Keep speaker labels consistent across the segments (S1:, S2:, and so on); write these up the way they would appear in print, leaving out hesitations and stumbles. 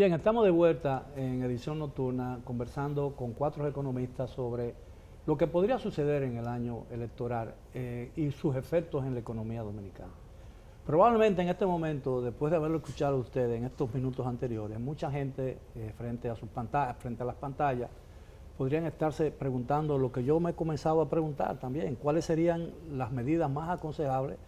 S1: Bien, estamos de vuelta en edición nocturna conversando con 4 economistas sobre lo que podría suceder en el año electoral y sus efectos en la economía dominicana. Probablemente en este momento, después de haberlo escuchado a ustedes en estos minutos anteriores, mucha gente frente a sus pantallas, frente a las pantallas, podrían estarse preguntando lo que yo me he comenzado a preguntar también, cuáles serían las medidas más aconsejables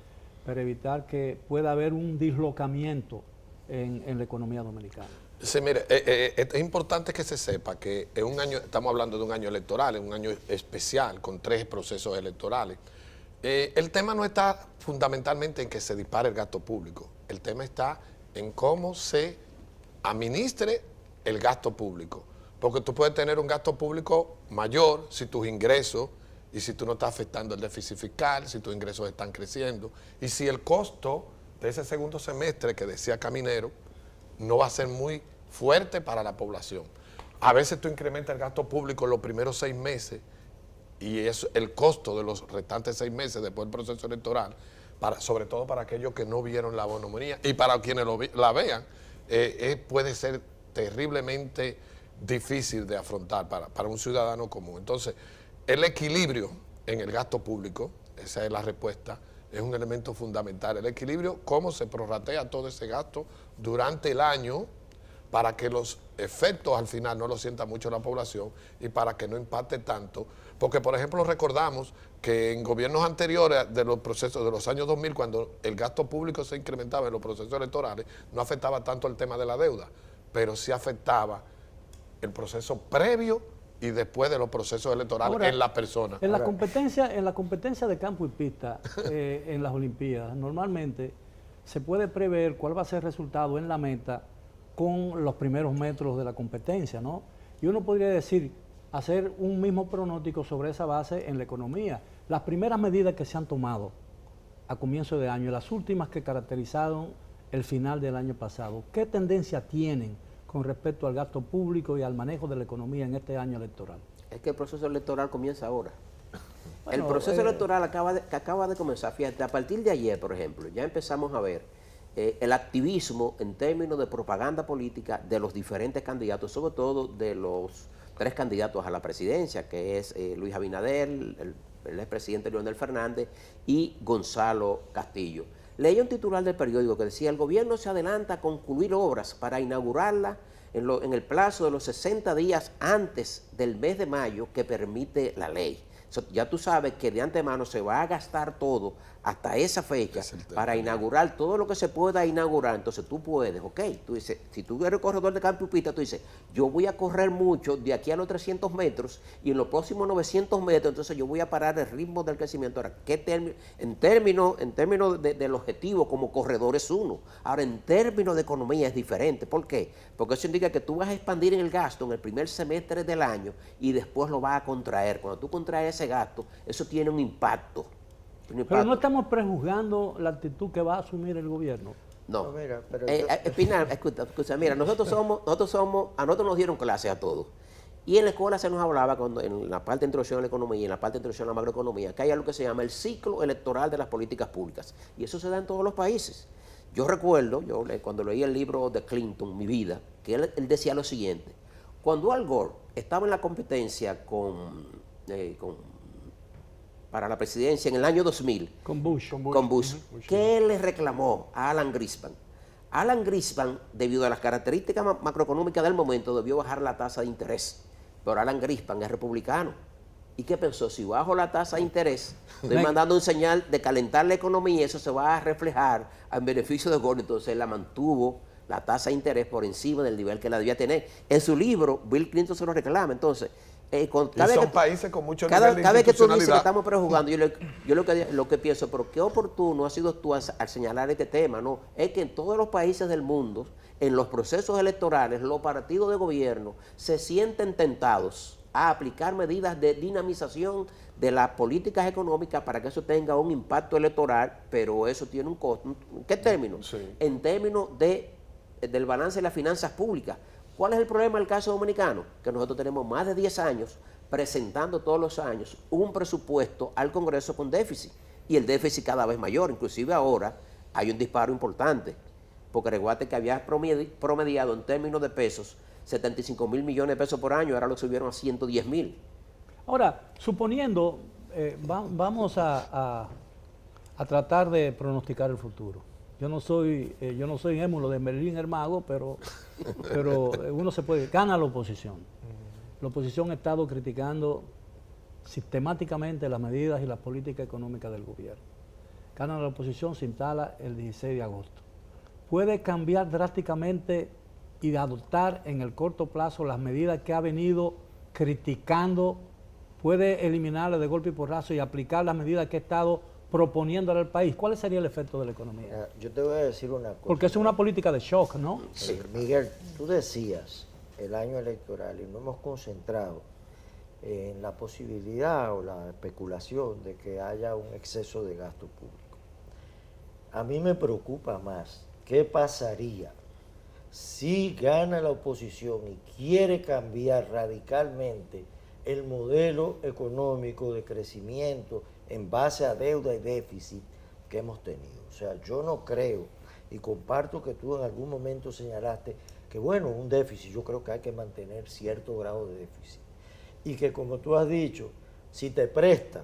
S1: para evitar que pueda haber un dislocamiento en la economía dominicana.
S2: Sí, mire, es importante que se sepa que en un año, estamos hablando de un año electoral, en un año especial, con 3 procesos electorales. El tema no está fundamentalmente en que se dispare el gasto público, el tema está en cómo se administre el gasto público. Porque tú puedes tener un gasto público mayor si tus ingresos y si tú no estás afectando el déficit fiscal, si tus ingresos están creciendo y si el costo de ese segundo semestre que decía Caminero no va a ser muy fuerte para la población. A veces tú incrementas el gasto público en los primeros 6 meses y es el costo de los restantes 6 meses después del proceso electoral, sobre todo para aquellos que no vieron la bonomonía y para quienes la vean, puede ser terriblemente difícil de afrontar para un ciudadano común. Entonces, el equilibrio en el gasto público, esa es la respuesta, es un elemento fundamental. El equilibrio, cómo se prorratea todo ese gasto durante el año para que los efectos al final no lo sienta mucho la población y para que no impacte tanto. Porque, por ejemplo, recordamos que en gobiernos anteriores de los procesos de los años 2000, cuando el gasto público se incrementaba en los procesos electorales, no afectaba tanto el tema de la deuda, pero sí afectaba el proceso previo y después de los procesos electorales. Ahora, en la persona.
S1: En la competencia de campo y pista en las Olimpiadas, normalmente se puede prever cuál va a ser el resultado en la meta con los primeros metros de la competencia, ¿no? Y uno podría decir, hacer un mismo pronóstico sobre esa base en la economía. Las primeras medidas que se han tomado a comienzo de año, las últimas que caracterizaron el final del año pasado, ¿qué tendencia tienen con respecto al gasto público y al manejo de la economía en este año electoral?
S3: Es que el proceso electoral comienza ahora.
S1: Bueno,
S3: el proceso electoral acaba de comenzar. Fíjate, a partir de ayer, por ejemplo, ya empezamos a ver el activismo en términos de propaganda política de los diferentes candidatos, sobre todo de los 3 candidatos a la presidencia, que es Luis Abinader, el expresidente Leonel Fernández y Gonzalo Castillo. Leí un titular del periódico que decía: el gobierno se adelanta a concluir obras para inaugurarla en el plazo de los 60 días antes del mes de mayo que permite la ley. Ya tú sabes que de antemano se va a gastar todo hasta esa fecha para inaugurar todo lo que se pueda inaugurar. Entonces tú puedes, ok, tú dices, si tú eres corredor de campo y pista, tú dices, yo voy a correr mucho de aquí a los 300 metros y en los próximos 900 metros, entonces yo voy a parar el ritmo del crecimiento. Ahora, en términos del objetivo como corredor es uno. Ahora, en términos de economía es diferente. ¿Por qué? Porque eso indica que tú vas a expandir en el gasto en el primer semestre del año y después lo vas a contraer. Cuando tú contraes ese gasto, eso tiene un impacto.
S1: Pero no estamos prejuzgando la actitud que va a asumir el gobierno.
S3: No. Mira, Espinal, escucha, mira, a nosotros nos dieron clases a todos. Y en la escuela se nos hablaba, en la parte de introducción a la economía y en la parte de introducción a la macroeconomía, que hay algo que se llama el ciclo electoral de las políticas públicas. Y eso se da en todos los países. Yo recuerdo, cuando leí el libro de Clinton, Mi Vida, que él decía lo siguiente: cuando Al Gore estaba en la competencia para la presidencia en el año 2000,
S1: con Bush.
S3: ¿Qué le reclamó a Alan Greenspan? Alan Greenspan, debido a las características macroeconómicas del momento, debió bajar la tasa de interés, pero Alan Greenspan es republicano. ¿Y qué pensó? Si bajo la tasa de interés, estoy mandando un señal de calentar la economía y eso se va a reflejar en beneficio de Gore. Entonces él la mantuvo, la tasa de interés, por encima del nivel que la debía tener. En su libro, Bill Clinton se lo reclama. Entonces,
S2: son países con mucho nivel de
S3: cada vez que tú dices que
S2: institucionalidad.
S3: estamos prejuzgando, yo lo que pienso, pero qué oportuno has sido tú al señalar este tema, ¿no? Es que en todos los países del mundo, en los procesos electorales, los partidos de gobierno se sienten tentados a aplicar medidas de dinamización de las políticas económicas para que eso tenga un impacto electoral, pero eso tiene un costo. ¿En qué términos?
S2: Sí.
S3: En términos del balance de las finanzas públicas. ¿Cuál es el problema del caso dominicano? Que nosotros tenemos más de 10 años presentando todos los años un presupuesto al Congreso con déficit, y el déficit cada vez mayor. Inclusive ahora hay un disparo importante. porque recuerda que había promediado en términos de pesos 75 mil millones de pesos por año, ahora lo subieron a 110 mil.
S1: Ahora, suponiendo, vamos a tratar de pronosticar el futuro. Yo no soy émulo de Merlín el mago, pero uno se puede, gana la oposición. La oposición ha estado criticando sistemáticamente las medidas y las políticas económicas del gobierno. Gana la oposición, se instala el 16 de agosto. Puede cambiar drásticamente y adoptar en el corto plazo las medidas que ha venido criticando, puede eliminarlas de golpe y porrazo y aplicar las medidas que ha estado proponiéndole al país. ¿Cuál sería el efecto de la economía?
S4: Yo te voy a decir una cosa.
S1: Porque es una política de shock, ¿no?
S4: Sí. Miguel, tú decías el año electoral y nos hemos concentrado en la posibilidad o la especulación de que haya un exceso de gasto público. A mí me preocupa más qué pasaría si gana la oposición y quiere cambiar radicalmente el modelo económico de crecimiento en base a deuda y déficit que hemos tenido. O sea, yo no creo, y comparto que tú en algún momento señalaste que, bueno, un déficit, yo creo que hay que mantener cierto grado de déficit. Y que, como tú has dicho, si te prestan,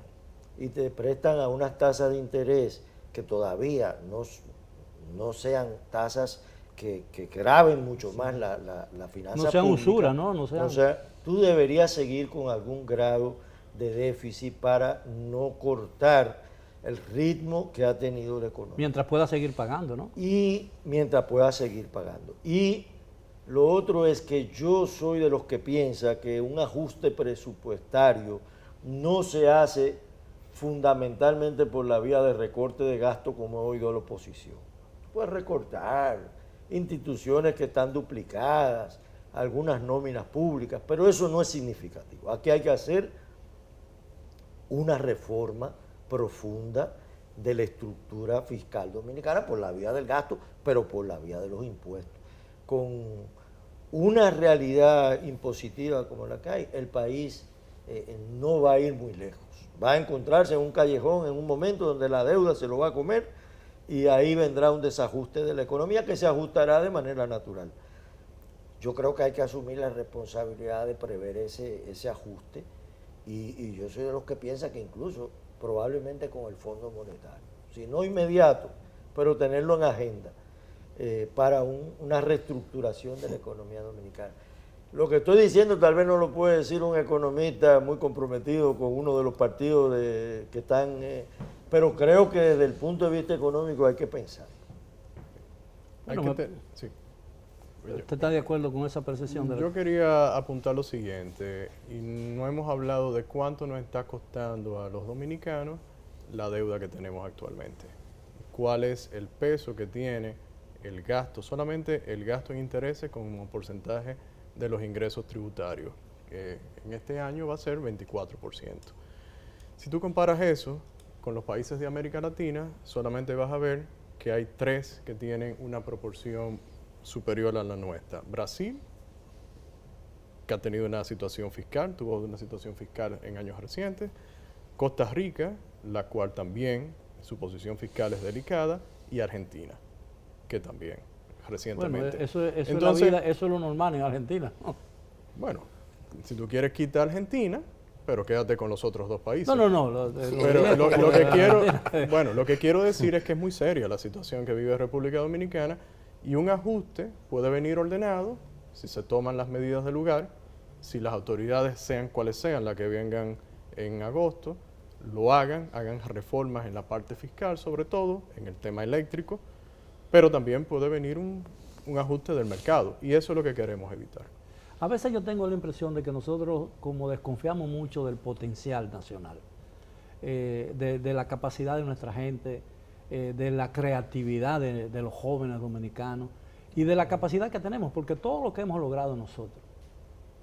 S4: y te prestan a unas tasas de interés que todavía no sean tasas que graven mucho más la finanza
S1: no sean
S4: pública,
S1: usura, ¿no? No sean...
S4: O sea, tú deberías seguir con algún grado de déficit para no cortar el ritmo que ha tenido la economía.
S1: Mientras pueda seguir pagando, ¿no?
S4: Y mientras pueda seguir pagando. Y lo otro es que yo soy de los que piensa que un ajuste presupuestario no se hace fundamentalmente por la vía de recorte de gasto como he oído la oposición. Puedes recortar instituciones que están duplicadas, algunas nóminas públicas, pero eso no es significativo. Aquí hay que hacer una reforma profunda de la estructura fiscal dominicana por la vía del gasto, pero por la vía de los impuestos. Con una realidad impositiva como la que hay, el país no va a ir muy lejos. Va a encontrarse en un callejón en un momento donde la deuda se lo va a comer y ahí vendrá un desajuste de la economía que se ajustará de manera natural. Yo creo que hay que asumir la responsabilidad de prever ese ajuste y yo soy de los que piensa que incluso probablemente con el Fondo Monetario, si no inmediato, pero tenerlo en agenda para una reestructuración de la economía dominicana. Lo que estoy diciendo tal vez no lo puede decir un economista muy comprometido con uno de los partidos que están, pero creo que desde el punto de vista económico hay que pensar.
S1: Bueno,
S5: sí.
S1: ¿Usted está de acuerdo con esa percepción?
S5: Yo quería apuntar lo siguiente, y no hemos hablado de cuánto nos está costando a los dominicanos la deuda que tenemos actualmente. ¿Cuál es el peso que tiene el gasto, solamente el gasto en intereses como porcentaje de los ingresos tributarios? Que en este año va a ser 24%. Si tú comparas eso con los países de América Latina, solamente vas a ver que hay 3 que tienen una proporción superior a la nuestra. Brasil, que ha tenido una situación fiscal, tuvo una situación fiscal en años recientes. Costa Rica, la cual también su posición fiscal es delicada. Y Argentina, que también recientemente.
S1: Bueno, entonces, eso es lo normal en Argentina.
S5: Bueno, si tú quieres quitar Argentina, pero quédate con los otros 2 países.
S1: No.
S5: Pero lo que quiero decir es que es muy seria la situación que vive República Dominicana. Y un ajuste puede venir ordenado si se toman las medidas del lugar, si las autoridades, sean cuales sean, las que vengan en agosto, lo hagan reformas en la parte fiscal, sobre todo en el tema eléctrico, pero también puede venir un ajuste del mercado y eso es lo que queremos evitar.
S1: A veces yo tengo la impresión de que nosotros como desconfiamos mucho del potencial nacional, de la capacidad de nuestra gente, de la creatividad de los jóvenes dominicanos y de la capacidad que tenemos, porque todo lo que hemos logrado nosotros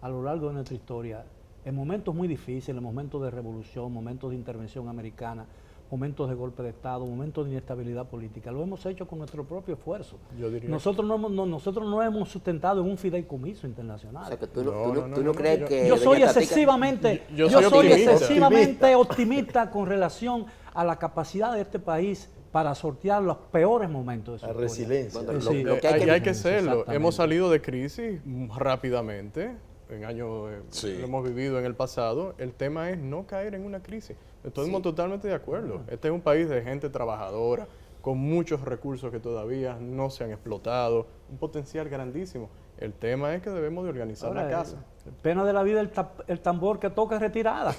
S1: a lo largo de nuestra historia, en momentos muy difíciles, momentos de revolución, momentos de intervención americana, momentos de golpe de Estado, momentos de inestabilidad política, lo hemos hecho con nuestro propio esfuerzo. Nosotros no hemos sustentado en un fideicomiso internacional. O sea,
S3: que tú no crees que...
S1: Yo soy excesivamente optimista con relación a la capacidad de este país para sortear los peores momentos de su
S4: La
S1: historia.
S4: resiliencia.
S3: Bueno,
S1: Sí,
S3: lo que hay
S5: hay que serlo.
S1: Exactamente.
S5: Hemos salido de crisis rápidamente, en años
S2: Sí.
S5: lo hemos vivido en el pasado. El tema es no caer en una crisis. Estamos totalmente de acuerdo. Este es un país de gente trabajadora, con muchos recursos que todavía no se han explotado, un potencial grandísimo. El tema es que debemos de organizar
S1: Ahora,
S5: la casa.
S1: Pena de la vida el tambor que toca retirada.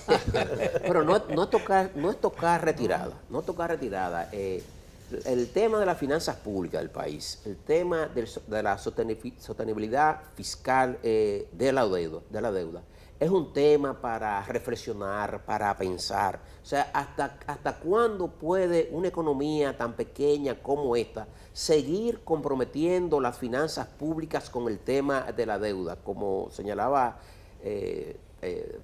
S3: Pero no es tocar retirada, no tocar retirada. El tema de las finanzas públicas del país, el tema de la sostenibilidad fiscal de la deuda, es un tema para reflexionar, para pensar. O sea, ¿hasta cuándo puede una economía tan pequeña como esta seguir comprometiendo las finanzas públicas con el tema de la deuda? Como señalaba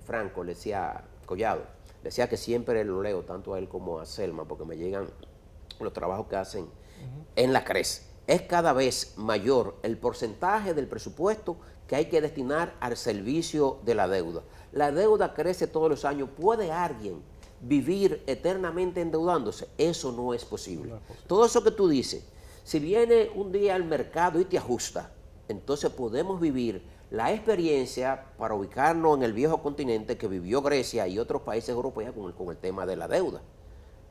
S3: Franco, le decía Collado, decía que siempre lo leo, tanto a él como a Selma, porque me llegan los trabajos que hacen en la CRES. Es cada vez mayor el porcentaje del presupuesto que hay que destinar al servicio de la deuda. La deuda crece todos los años. ¿Puede alguien vivir eternamente endeudándose? Eso no es posible. Todo eso que tú dices, si viene un día al mercado y te ajusta, entonces podemos vivir la experiencia para ubicarnos en el viejo continente que vivió Grecia y otros países europeos con el tema de la deuda.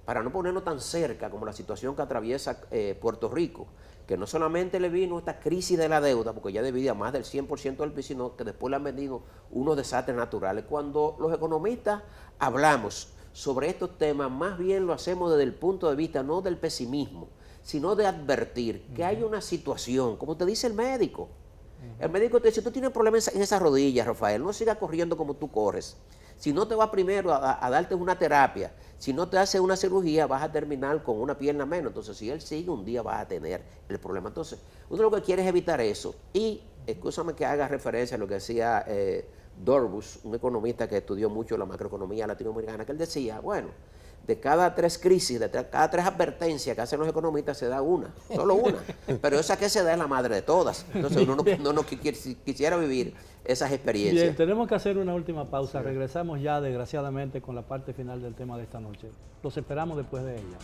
S3: Para no ponernos tan cerca como la situación que atraviesa Puerto Rico, que no solamente le vino esta crisis de la deuda, porque ya debía más del 100% del PIB, sino que después le han venido unos desastres naturales. Cuando los economistas hablamos sobre estos temas, más bien lo hacemos desde el punto de vista no del pesimismo, sino de advertir que hay una situación, como te dice el médico. El médico te dice, tú tienes problemas en esas rodillas, Rafael, no sigas corriendo como tú corres. Si no te vas primero a darte una terapia, si no te hace una cirugía, vas a terminar con una pierna menos. Entonces, si él sigue, un día vas a tener el problema. Entonces, uno lo que quiere es evitar eso. Y, escúchame que haga referencia a lo que decía Dorbus, un economista que estudió mucho la macroeconomía latinoamericana, que él decía, bueno, de cada 3 crisis, cada 3 advertencias que hacen los economistas, se da una, solo una. Pero esa que se da es la madre de todas. Entonces uno no quisiera vivir esas experiencias.
S1: Bien, tenemos que hacer una última pausa. Regresamos ya, desgraciadamente, con la parte final del tema de esta noche. Los esperamos después de ella.